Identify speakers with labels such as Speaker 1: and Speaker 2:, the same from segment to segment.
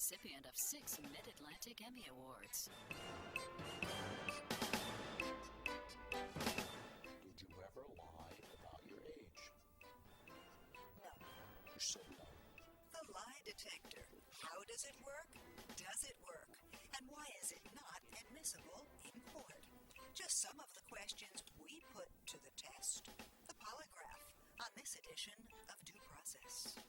Speaker 1: recipient of 6 Mid-Atlantic Emmy Awards.
Speaker 2: Did you ever lie about your age?
Speaker 3: No.
Speaker 2: You said no.
Speaker 3: The lie detector. How does it work? Does it work? And why is it not admissible in court? Just some of the questions we put to the test. The Polygraph on this edition of Due Process.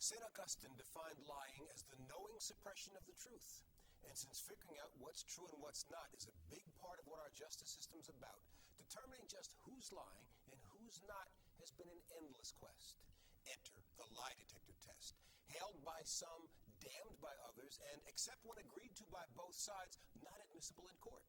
Speaker 4: St. Augustine defined lying as the knowing suppression of the truth. And since figuring out what's true and what's not is a big part of what our justice system's about, determining just who's lying and who's not has been an endless quest. Enter the lie detector test, hailed by some, damned by others, and except when agreed to by both sides, not admissible in court.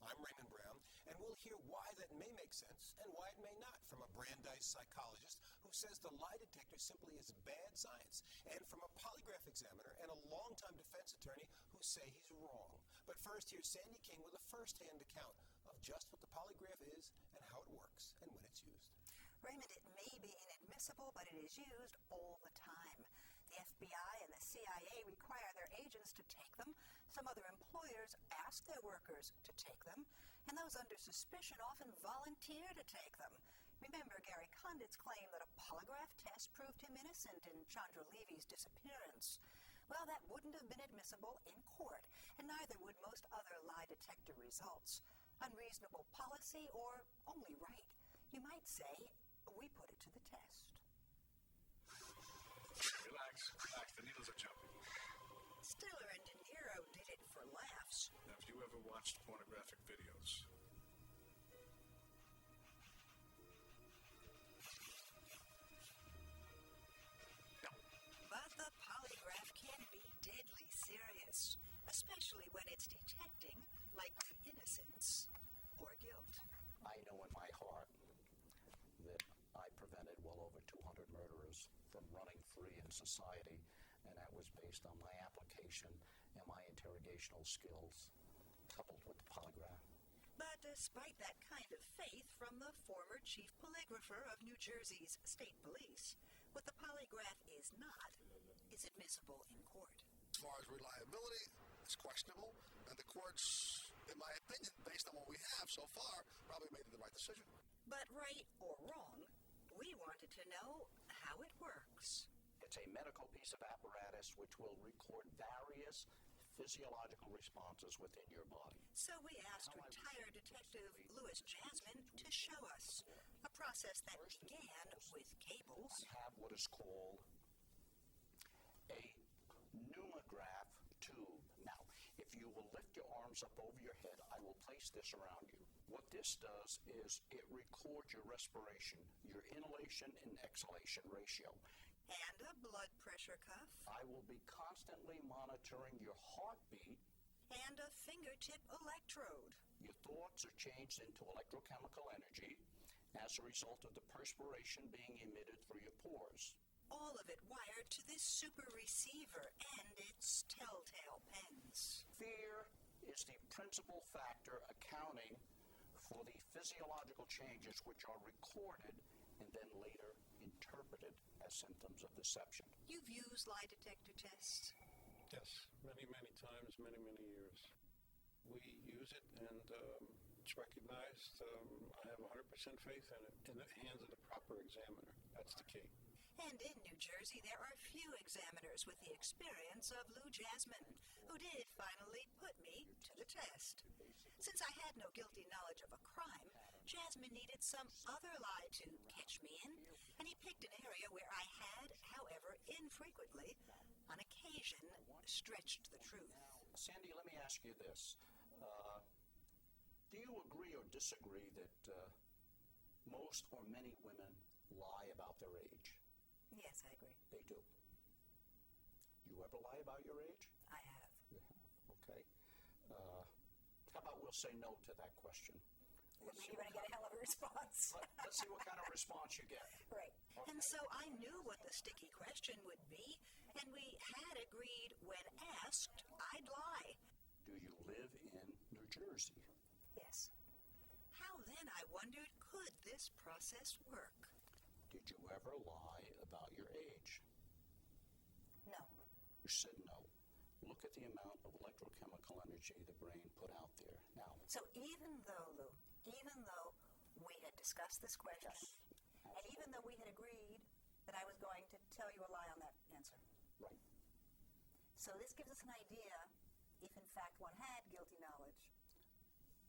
Speaker 4: I'm Raymond Brown, and we'll hear why that may make sense and why it may not from a Brandeis psychologist who says the lie detector simply is bad science, and from a polygraph examiner and a longtime defense attorney who say he's wrong. But first, here's Sandy King with a first-hand account of just what the polygraph is and how it works and when it's used.
Speaker 3: Raymond, it may be inadmissible, but it is used all the time. The FBI and the CIA require their agents to take them. Some other employers ask their workers to take them, and those under suspicion often volunteer to take them. Remember Gary Condit's claim that a polygraph test proved him innocent in Chandra Levy's disappearance. Well, that wouldn't have been admissible in court, and neither would most other lie detector results. Unreasonable policy or only right. You might say, we put it to the test.
Speaker 5: Relax, the needles are jumping.
Speaker 3: Stiller and De Niro did it for laughs.
Speaker 5: Now, have you ever watched pornographic videos?
Speaker 3: No. But the polygraph can be deadly serious, especially when it's detecting likely innocence or guilt.
Speaker 2: I know in my heart that I prevented well over 200 murderers from running free in society, and that was based on my application and my interrogational skills, coupled with the polygraph.
Speaker 3: But despite that kind of faith from the former chief polygrapher of New Jersey's state police, what the polygraph is not is admissible in court.
Speaker 6: As far as reliability, it's questionable, and the courts, in my opinion, based on what we have so far, probably made the right decision.
Speaker 3: But right or wrong, we wanted to know how it works.
Speaker 2: It's a medical piece of apparatus which will record various physiological responses within your body.
Speaker 3: So we asked retired detective Louis Jasmine to show us a process that began with cables.
Speaker 2: We have what is called a pneumograph tube. Now, if you will lift your arms up over your head, I will place this around you. What this does is it records your respiration, your inhalation and exhalation ratio.
Speaker 3: And a blood pressure cuff.
Speaker 2: I will be constantly monitoring your heartbeat.
Speaker 3: And a fingertip electrode.
Speaker 2: Your thoughts are changed into electrochemical energy as a result of the perspiration being emitted through your pores.
Speaker 3: All of it wired to this super receiver and its telltale pens.
Speaker 2: Fear is the principal factor accounting for the physiological changes which are recorded and then later interpreted as symptoms of deception.
Speaker 3: You've used lie detector tests?
Speaker 7: Yes, many times, many years. We use it, and it's recognized. I have 100% faith in it, in the hands of the proper examiner. That's the key.
Speaker 3: And in New Jersey, there are few examiners with the experience of Lou Jasmine, who did finally put me to the test. Since I had no guilty knowledge of a crime, Jasmine needed some other lie to catch me in, and he picked an area where I had, however infrequently, on occasion, stretched the truth.
Speaker 2: Sandy, let me ask you this. Do you agree or disagree that most or many women lie about their age?
Speaker 3: Yes, I agree.
Speaker 2: They do. You ever lie about your age?
Speaker 3: I have.
Speaker 2: You have. Okay. How about we'll say no to that question?
Speaker 3: Maybe you're going to get a hell of a response.
Speaker 2: Let's see what kind of response you get.
Speaker 3: Right.
Speaker 2: Okay.
Speaker 3: And so I knew what the sticky question would be, and we had agreed when asked, I'd lie.
Speaker 2: Do you live in New Jersey?
Speaker 3: Yes. How then, I wondered, could this process work?
Speaker 2: Did you ever lie about your age?
Speaker 3: No.
Speaker 2: You said no. Look at the amount of electrochemical energy the brain put out there. Now,
Speaker 3: So even though, Lou, even though we had discussed this question, and even though we had agreed that I was going to tell you a lie on that answer.
Speaker 2: right.
Speaker 3: So this gives us an idea if in fact one had guilty knowledge.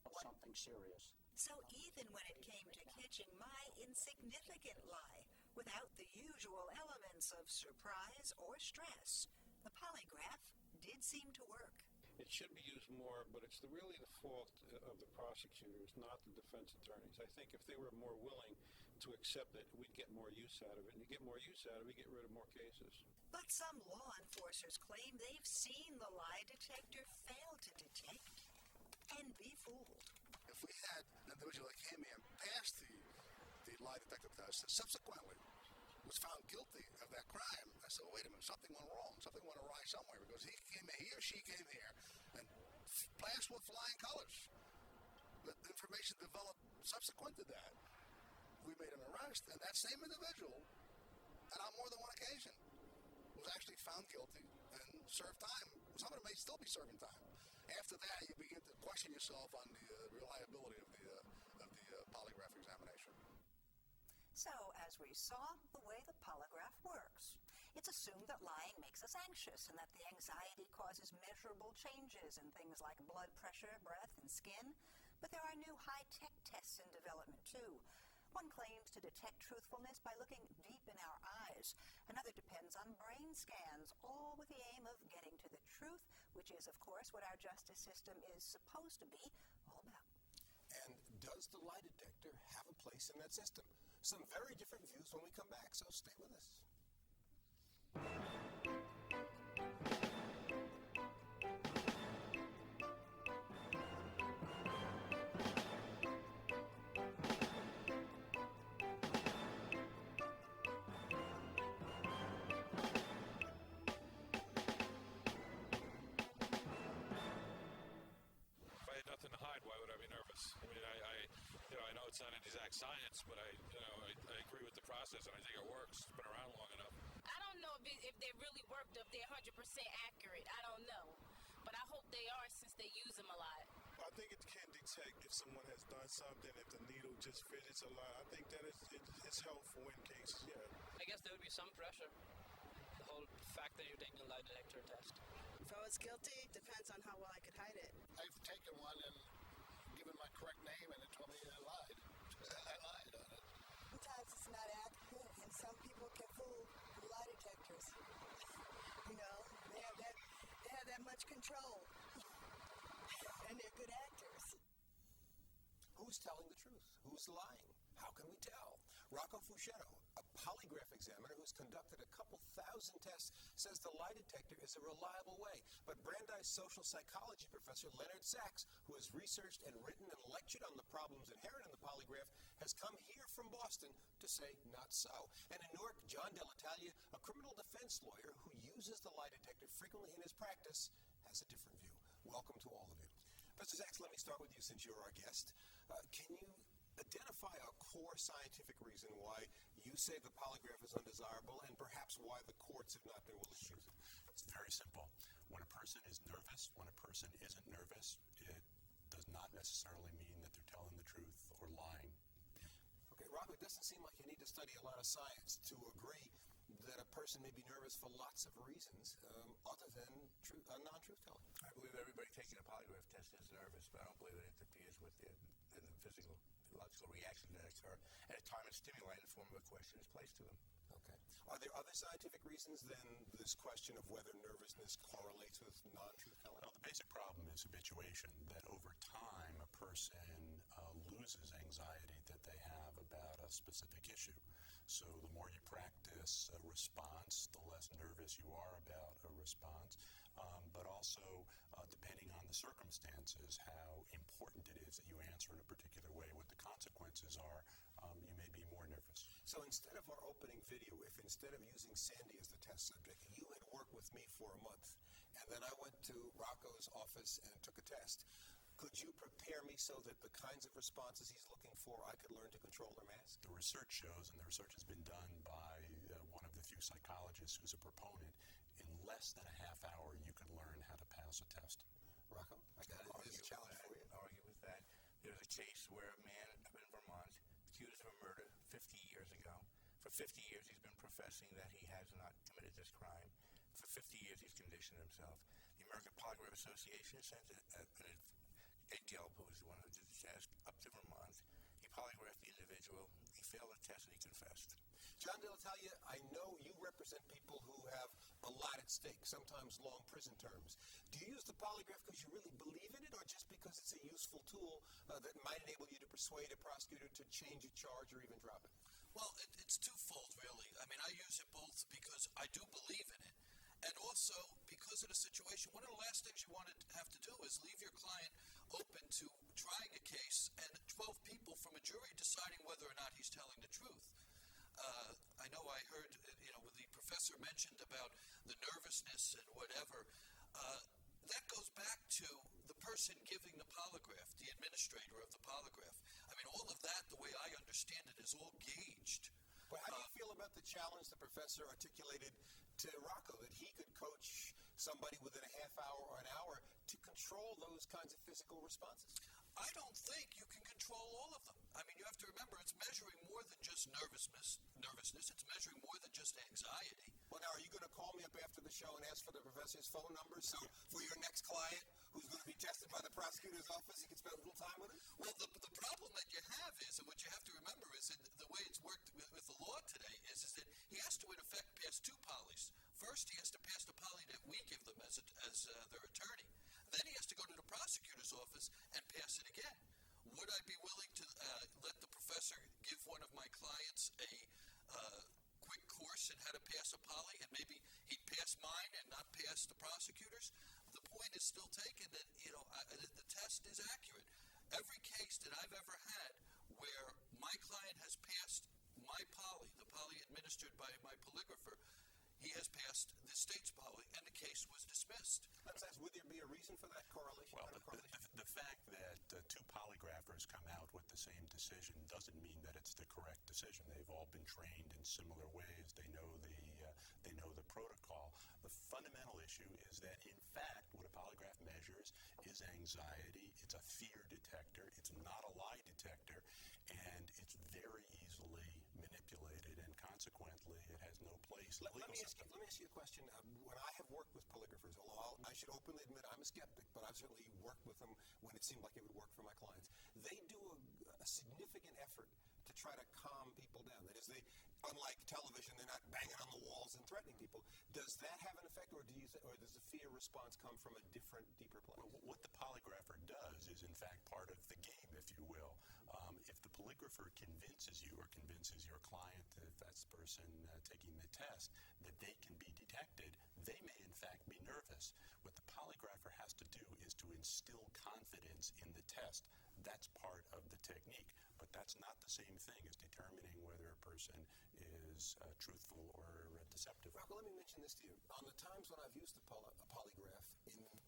Speaker 2: Of something serious.
Speaker 3: So even when it came to catching my insignificant lie, without the usual elements of surprise or stress, the polygraph did seem to work.
Speaker 7: It should be used more, but it's really the fault of the prosecutors, not the defense attorneys. I think if they were more willing to accept it, we'd get more use out of it. And you get more use out of it, you get rid of more cases.
Speaker 3: But some law enforcers claim they've seen the lie detector fail to detect and be fooled.
Speaker 6: If we had an individual that came in, passed the lie detector test, and subsequently was found guilty of that crime, I said, well, wait a minute, something went wrong. Something went awry somewhere, because he or she came here and flashed with flying colors. But the information developed subsequent to that. We made an arrest, and that same individual, and on more than one occasion, was actually found guilty and served time. Some of them may still be serving time. After that, you begin to question yourself on the reliability of the polygraph examination.
Speaker 3: So, as we saw, the way the polygraph works. It's assumed that lying makes us anxious and that the anxiety causes measurable changes in things like blood pressure, breath, and skin. But there are new high-tech tests in development, too. One claims to detect truthfulness by looking deep in our eyes. Another depends on brain scans, all with the aim of getting to the truth, which is, of course, what our justice system is supposed to be all about.
Speaker 4: And does the lie detector have a place in that system? Some very different views when we come back, so stay with us.
Speaker 5: If I had nothing to hide, why would I be nervous? I mean, I know it's not an exact science, but I agree with the process, and I think it works. It's been around long enough.
Speaker 8: I don't know if they really worked, if they're 100% accurate. I don't know. But I hope they are, since they use them a lot.
Speaker 9: I think it can detect if someone has done something, if the needle just fidgets a lot. I think that it's helpful in cases, yeah.
Speaker 10: I guess there would be some pressure. The whole fact that you're taking a lie detector test.
Speaker 11: If I was guilty, depends on how well I could hide it.
Speaker 6: I've taken one and given my correct name, and it told me I lied. I lied on it.
Speaker 11: Sometimes it's not accurate, and some people can fool with lie detectors. You know, they have that much control. And they're good actors.
Speaker 4: Who's telling the truth? Who's lying? How can we tell? Rocco Fuscetto, a polygraph examiner who's conducted a couple thousand tests, says the lie detector is a reliable way. But Brandeis social psychology professor Leonard Sachs, who has researched and written and lectured on the problems inherent in the polygraph, has come here from Boston to say not so. And in Newark, John Dell'Italia, a criminal defense lawyer who uses the lie detector frequently in his practice, has a different view. Welcome to all of you. Mr. Sachs, let me start with you since you're our guest. Can you identify a core scientific reason why you say the polygraph is undesirable, and perhaps why the courts have not been willing to use it?
Speaker 12: It's very simple. When a person is nervous, when a person isn't nervous, it does not necessarily mean that they're telling the truth or lying.
Speaker 4: Okay, Rob, it doesn't seem like you need to study a lot of science to agree that a person may be nervous for lots of reasons other than non-truth telling.
Speaker 6: I believe everybody taking a polygraph test is nervous, but I don't believe it interferes with the physiological reaction that occur at a time and stimuli in the form of a question is placed to them.
Speaker 4: Okay. Are there other scientific reasons than this question of whether nervousness correlates with non-truth telling?
Speaker 12: Well, the basic problem is habituation, that over time a person loses anxiety that they have about a specific issue. So the more you practice a response, the less nervous you are about a response. But also, depending on the circumstances, how important it is that you answer in a particular way, what the consequences are, you may be more nervous.
Speaker 4: So instead of our opening video, if instead of using Sandy as the test subject, you had worked with me for a month, and then I went to Rocco's office and took a test, could you prepare me so that the kinds of responses he's looking for, I could learn to control or mask?
Speaker 12: The research shows, and the research has been done by one of the few psychologists who's a proponent, in less than a half hour you can learn how to pass a test.
Speaker 4: Rocco, I got it. There's a challenge for you.
Speaker 6: Argue with that. There's a case where a man up in Vermont accused of a murder 50 years ago. For 50 years he's been professing that he has not committed this crime. For 50 years he's conditioned himself. The American Polygraph Association sent Ed Gelb, who was the one who did the test, up to Vermont. He polygraphed the individual. He failed the test and he confessed.
Speaker 4: John DeLatalia, I know you represent people who have a lot at stake, sometimes long prison terms. Do you use the polygraph because you really believe in it, or just because it's a useful tool that might enable you to persuade a prosecutor to change a charge or even drop it?
Speaker 13: Well, it's twofold, really. I mean, I use it both because I do believe in it, and also because of the situation. One of the last things you want to have to do is leave your client open to trying a case and 12 people from a jury deciding whether or not he's telling the truth. I know I heard, when the professor mentioned about the nervousness and whatever, that goes back to the person giving the polygraph, the administrator of the polygraph. I mean, all of that, the way I understand it, is all gauged.
Speaker 4: But how do you feel about the challenge the professor articulated to Rocco, that he could coach somebody within a half hour or an hour to control those kinds of physical responses?
Speaker 13: I don't think you can control all of them. I mean, you have to remember, it's measuring more than just nervousness. It's measuring more than just anxiety.
Speaker 4: Well, now, are you going to call me up after the show and ask for the professor's phone number so for your next client who's going to be tested by the prosecutor's office, you can spend a little time with him?
Speaker 13: Well, the problem that you have is, and what you have to remember is, that the way it's worked with the law today is that he has to, in effect, pass two polys. First, he has to pass the poly that we give them as their attorney. Then he has to go to the prosecutor's office and pass it again. Would I be willing to let the professor give one of my clients a quick course in how to pass a poly, and maybe he'd pass mine and not pass the prosecutor's? The point is still taken that, the test is accurate. Every case that I've ever had where my client has passed my poly, the poly administered by my polygrapher, he has passed the state's poly, and the case was dismissed.
Speaker 4: Would there be a reason for that correlation?
Speaker 12: Well, the fact that two polygraphers come out with the same decision doesn't mean that it's the correct decision. They've all been trained in similar ways. They know the protocol. The fundamental issue is that, in fact, what a polygraph measures is anxiety. It's a fear detector. It's not a lie detector, and it's very easily manipulated, and consequently, it has no place in the legal system.
Speaker 4: Let me ask you a question. When I have worked with polygraphers, although I should openly admit I'm a skeptic, but I've certainly worked with them when it seemed like it would work for my clients. They do a significant effort to try to calm people down. That is, unlike television, they're not banging on the walls and threatening people. Does that have an effect, or does the fear response come from a different, deeper place?
Speaker 12: Well, what the polygrapher does is, in fact, part of the game, if you will. If the polygrapher convinces you or convinces your client, if that's the person taking the test, that they can be detected, they may, in fact, be nervous. What the polygrapher has to do is to instill confidence in the test. That's part of the technique, but that's not the same thing as determining whether a person is truthful or deceptive.
Speaker 4: Rocco, let me mention this to you. On the times when I've used a polygraph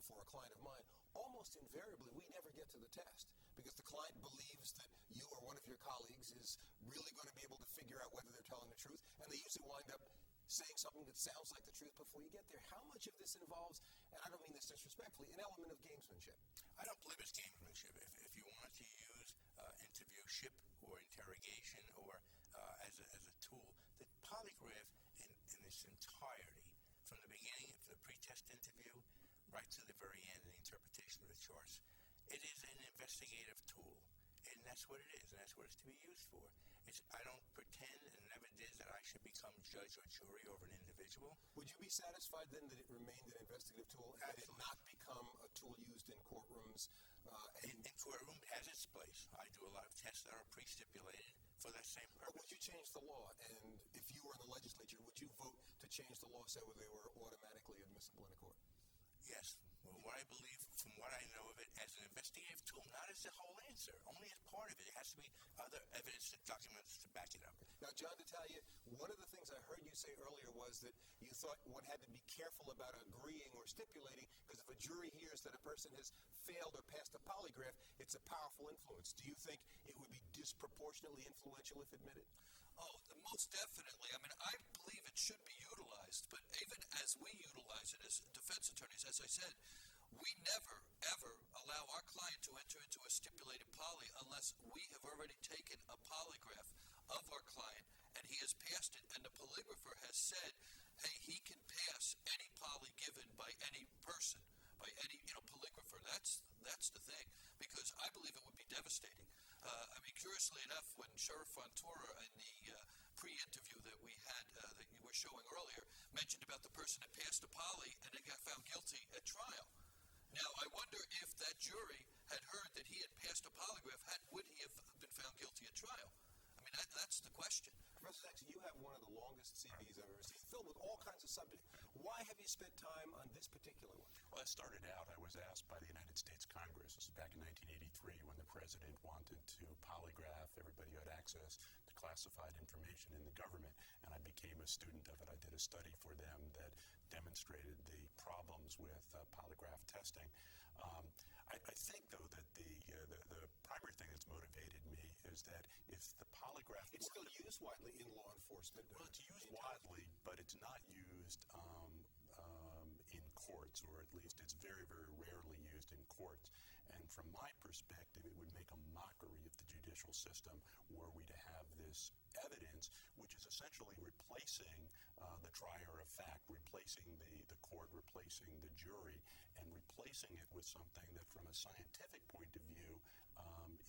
Speaker 4: for a client of mine, almost invariably we never get to the test because the client believes that you or one of your colleagues is really going to be able to figure out whether they're telling the truth, and they usually wind up saying something that sounds like the truth before you get there. How much of this involves, and I don't mean this disrespectfully, an element of gamesmanship?
Speaker 6: I don't believe it's gamesmanship. If you want to use interviewship or interrogation or as a tool, the polygraph in the
Speaker 14: its entirety, from the beginning, from the pre-test interview, right to the very end, the interpretation of the charts. It is an investigative tool, and that's what it is, and that's what it's to be used for. I don't pretend, and never did, that I should become judge or jury over an individual.
Speaker 4: Would you be satisfied then that it remained an investigative tool, and that it not become a tool used in courtrooms?
Speaker 14: In courtroom, it has its place. I do a lot of tests that are pre-stipulated for that same purpose.
Speaker 4: Would you change the law? And if you were in the legislature, would you vote to change the law so they were automatically admissible in a court?
Speaker 14: Yes. Well, what I believe, from what I know of it, as an investigative tool, not as the whole answer, only as part of it. It has to be other evidence, documents to back it up.
Speaker 4: Now, John DeTalia, one of the things I heard you say earlier was that you thought one had to be careful about agreeing or stipulating, because if a jury hears that a person has failed or passed a polygraph, it's a powerful influence. Do you think it would be disproportionately influential if admitted?
Speaker 13: Oh, most definitely. I mean, I believe it should be utilized, but even as we utilize it as defense attorneys, as I said, we never, ever allow our client to enter into a stipulated poly unless we have already taken a polygraph of our client and he has passed it, and the polygrapher has said, hey, he can pass any poly given by any person, by any polygrapher. That's the thing, because I believe it would be devastating. I mean, curiously enough, when Sheriff Fontoura in the pre-interview that we had, that you were showing earlier, mentioned about the person that passed a poly and then got found guilty at trial. Now, I wonder if that jury had heard that he had passed a polygraph, would he have been found guilty at trial? I mean, that's the question.
Speaker 4: Professor Saxon, you have one of the longest CVs I've ever seen, filled with all kinds of subjects. Why have you spent time on this particular one?
Speaker 12: Well, I started out, I was asked by the United States Congress, this was back in 1983, when the president wanted to polygraph everybody who had access to classified information in the government, and I became a student of it. I did a study for them that demonstrated the problems with polygraph testing. I think, though, that the primary thing that's motivated me is that if the polygraph...
Speaker 4: It's still used widely in law enforcement.
Speaker 12: Well, it's used widely, but it's not used in courts, or at least it's very, very rarely used in courts. And from my perspective, it would make a mockery of the judicial system were we to have this evidence, which is essentially replacing the trier of fact, replacing the court, replacing the jury, and replacing it with something that from a scientific point of view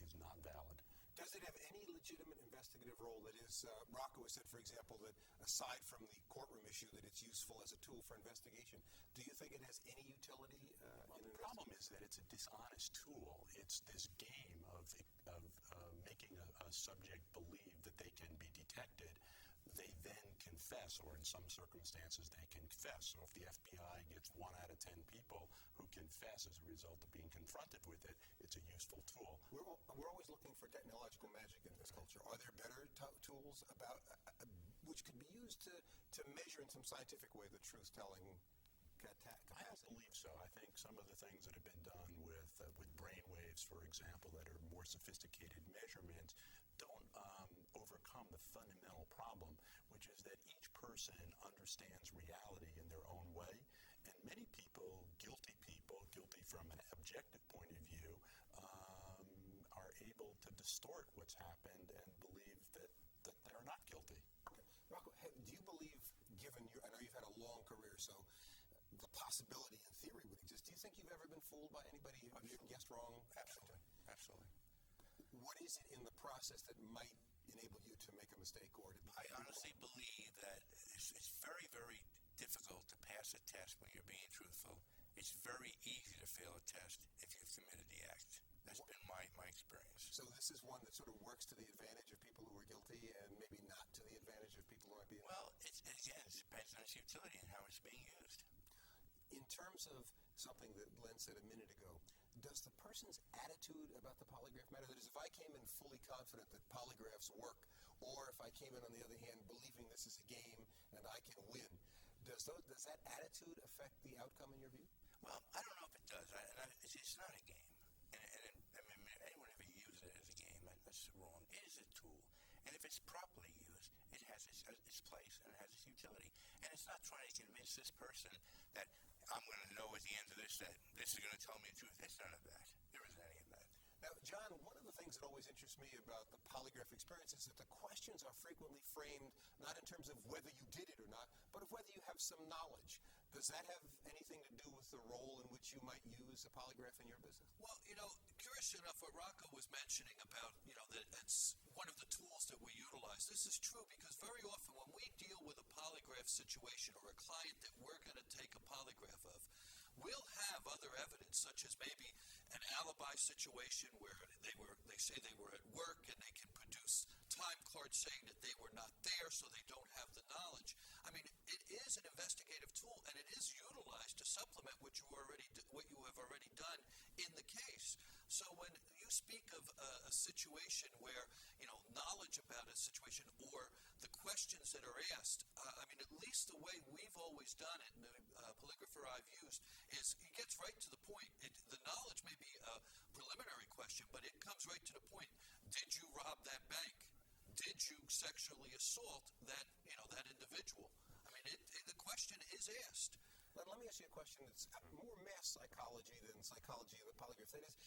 Speaker 12: is not valid.
Speaker 4: Does it have any legitimate investigative role? That is, Rocco has said, for example, that aside from the courtroom issue, that it's useful as a tool for investigation. Do you think it has any utility?
Speaker 12: Well, the problem is that it's a dishonest tool. It's this game of making a subject believe that they can be detected. They then confess, or in some circumstances they confess. So if the FBI gets 1 out of 10 people who confess as a result of being confronted with it, it's a useful tool.
Speaker 4: We're always looking for technological magic in this culture. Are there better tools about which could be used to measure in some scientific way the truth-telling capacity?
Speaker 12: I don't believe so. I think some of the things that have been done with brain waves, for example, that are more sophisticated measurements, don't overcome the fundamental problem, which is that each person understands reality in their own way, and many people, guilty from an objective point of view, are able to distort what's happened and believe that they're not guilty.
Speaker 4: Okay. Rocco, do you believe, given I know you've had a long career, so the possibility in theory would exist. Do you think you've ever been fooled by anybody who you guessed wrong?
Speaker 14: Absolutely. Absolutely.
Speaker 4: What is it in the process that might enable you to make a mistake?
Speaker 14: I honestly believe that it's very, very difficult to pass a test when you're being truthful. It's very easy to fail a test if you've committed the act. That's been my experience.
Speaker 4: So this is one that sort of works to the advantage of people who are guilty and maybe not to the advantage of people who aren't being...
Speaker 14: Well, it depends on its utility and how it's being used.
Speaker 4: In terms of something that Len said a minute ago, does the person's attitude about the polygraph matter? That is, if I came in fully confident that polygraphs work, or if I came in, on the other hand, believing this is a game and I can win, does that attitude affect the outcome in your view?
Speaker 14: Well, I don't know if it does. It's not a game. And I mean, anyone ever use it as a game, that's wrong. It is a tool. And if it's properly used, it has its place and it has its utility. And it's not trying to convince this person that I'm going to know at the end of this that this is going to tell me the truth. It's none of that. There isn't any of that.
Speaker 4: Now, John, one of the things things that always interest me about the polygraph experience is that the questions are frequently framed not in terms of whether you did it or not, but of whether you have some knowledge. Does that have anything to do with the role in which you might use a polygraph in your business?
Speaker 13: Well, curious enough, what Rocco was mentioning about, that it's one of the tools that we utilize. This is true because very often when we deal with a polygraph situation or a client that we're going to take a polygraph of, we'll have other evidence, such as maybe an alibi situation where they say they were at work and they can produce time cards saying that they were not there, so they don't have the knowledge. I mean, it is an investigative tool, and it is utilized to supplement what you have already done in the case. So when you speak of a situation where knowledge about a situation or the questions that are asked, at least the way we've always done it, and the polygrapher I've used, is it gets right to the point. The knowledge may be a preliminary question, but it comes right to the point. Did you rob that bank? Did you sexually assault that individual? The question is asked.
Speaker 4: Let me ask you a question that's more mass psychology than psychology of the polygraph. That is,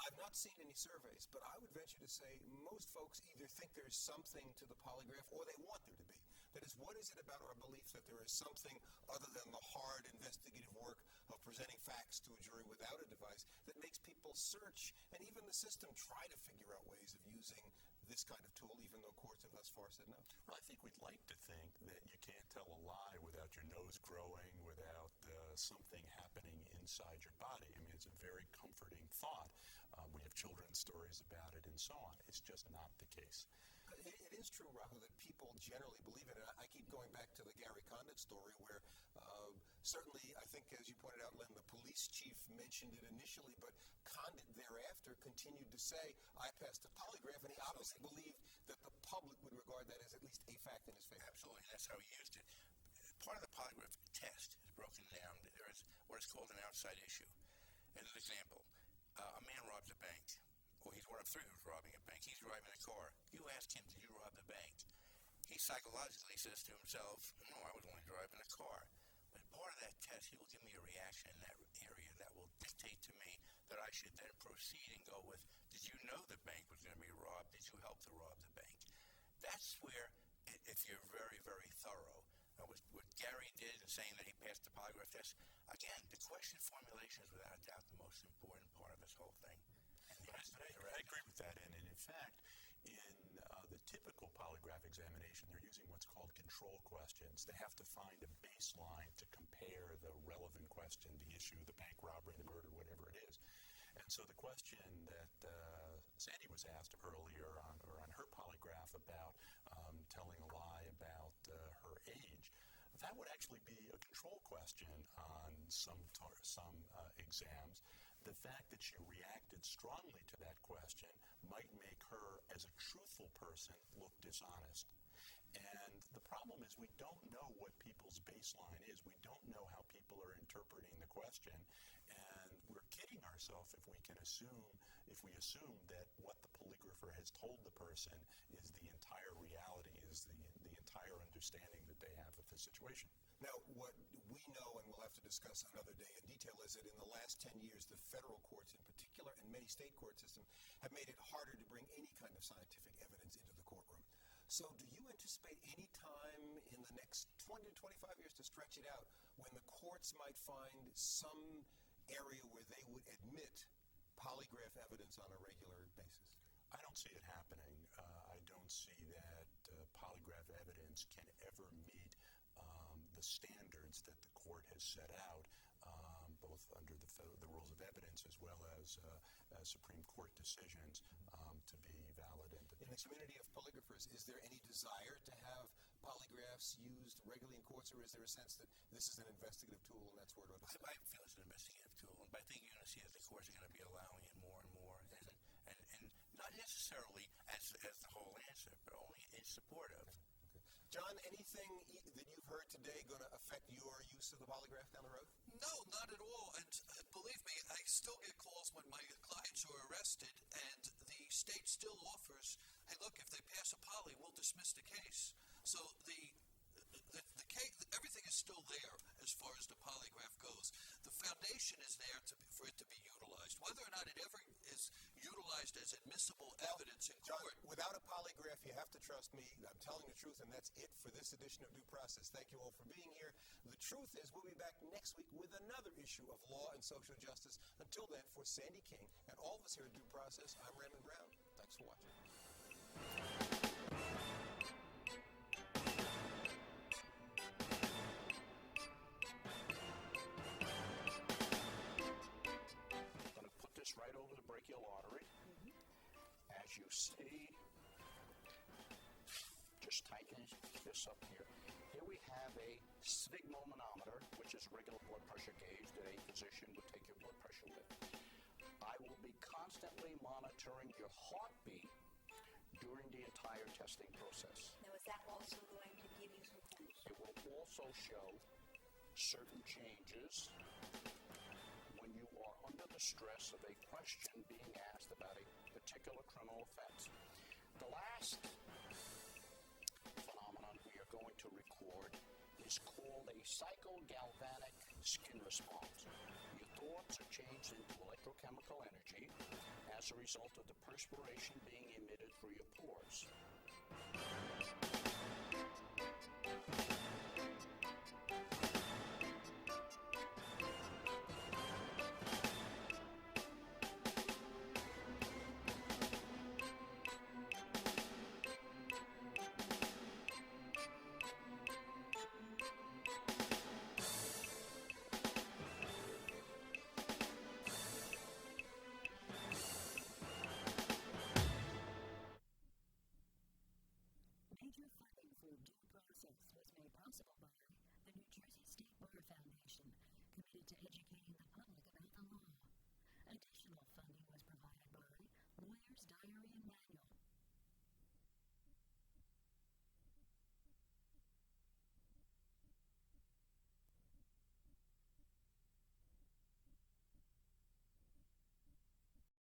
Speaker 4: I've not seen any surveys, but I would venture to say most folks either think there's something to the polygraph or they want there to be. That is, what is it about our belief that there is something other than the hard investigative work of presenting facts to a jury without a device that makes people search and even the system try to figure out ways of using this kind of tool, even though courts have thus far said no?
Speaker 12: Well, I think we'd like to think that you can't tell a lie without your nose growing, without something happening inside your body. It's a very comforting thought. We have children's stories about it and so on. It's just not the case.
Speaker 4: It is true, Rocco, that people generally believe in it. I keep going back to the Gary Condit story where certainly, I think, as you pointed out, Len, the police chief mentioned it initially, but Condit thereafter continued to say, I passed the polygraph, and he obviously believed that the public would regard that as at least a fact in his favor.
Speaker 14: Absolutely, that's how he used it. Part of the polygraph test is broken down. There is what is called an outside issue. As an example, a man robs a bank, or he's one of three who's robbing a bank. He's driving a car. You ask him, did you rob the bank? He psychologically says to himself, no, I was only driving a car. But part of that test, he will give me a reaction in that area that will dictate to me that I should then proceed and go with, did you know the bank was going to be robbed? Did you help to rob the bank? That's where, if you're very, very thorough, what Gary did in saying that he passed the polygraph test, again, the question formulation is without a doubt the most important part of this whole thing.
Speaker 12: I agree with that. And in fact, in the typical polygraph examination, they're using what's called control questions. They have to find a baseline to compare the relevant question, the issue, the bank robbery, the murder, whatever it is. And so the question that Sandy was asked earlier on her polygraph about telling a lie about her age, that would actually be a control question on some exams. The fact that she reacted strongly to that question might make her, as a truthful person, look dishonest. And the problem is we don't know what people's baseline is. We don't know how people are interpreting the question. And we're kidding ourselves if we assume that what the polygrapher has told the person is the entire reality, is the entire understanding that they have of the situation.
Speaker 4: Now, what we know, and we'll have to discuss another day in detail, is that in the last 10 years, the federal courts in particular, and many state court systems, have made it harder to bring any kind of scientific evidence into the courtroom. So do you anticipate any time in the next 20 to 25 years, to stretch it out, when the courts might find some area where they would admit polygraph evidence on a regular basis?
Speaker 12: I don't see it happening. I don't see that polygraph evidence can ever meet the standards that the court has set out, both under the rules of evidence as well as Supreme Court decisions, to be valid.
Speaker 4: In the community of polygraphers, is there any desire to have polygraphs used regularly in courts, or is there a sense that this is an investigative tool and that's where it ought to stay?
Speaker 14: I feel it's an investigative tool, but I think you're going to see that the courts are going to be allowing it more and more, and not necessarily as the whole answer, but only in support of.
Speaker 4: John, anything that you've heard today going to affect your use of the polygraph down the road?
Speaker 13: No, not at all. And believe me, I still get calls when my clients are arrested, and the state still offers, hey, look, if they pass a poly, we'll dismiss the case. So the case, everything is still there as far as the polygraph goes. The foundation is there for it to be utilized. Whether or not it ever is utilized as admissible evidence in
Speaker 4: John,
Speaker 13: court.
Speaker 4: without a polygraph, you have to trust me. I'm telling the truth, and that's it for this edition of Due Process. Thank you all for being here. The truth is, we'll be back next week with another issue of law and social justice. Until then, for Sandy King and all of us here at Due Process, I'm Raymond Brown. Thanks for watching.
Speaker 2: I'm going to put this right over the brachial artery. As you see, just tighten this up here. Here we have a sphygmomanometer, which is a regular blood pressure gauge that a physician would take your blood pressure with. I will be constantly monitoring your heartbeat during the entire testing process.
Speaker 3: Now, is that also going to give you some clues?
Speaker 2: It will also show certain changes when you are under the stress of a question being asked about a particular criminal offense. The last phenomenon we are going to record is called a psychogalvanic skin response. Your thoughts are changed into electrochemical energy as a result of the perspiration being emitted through your pores.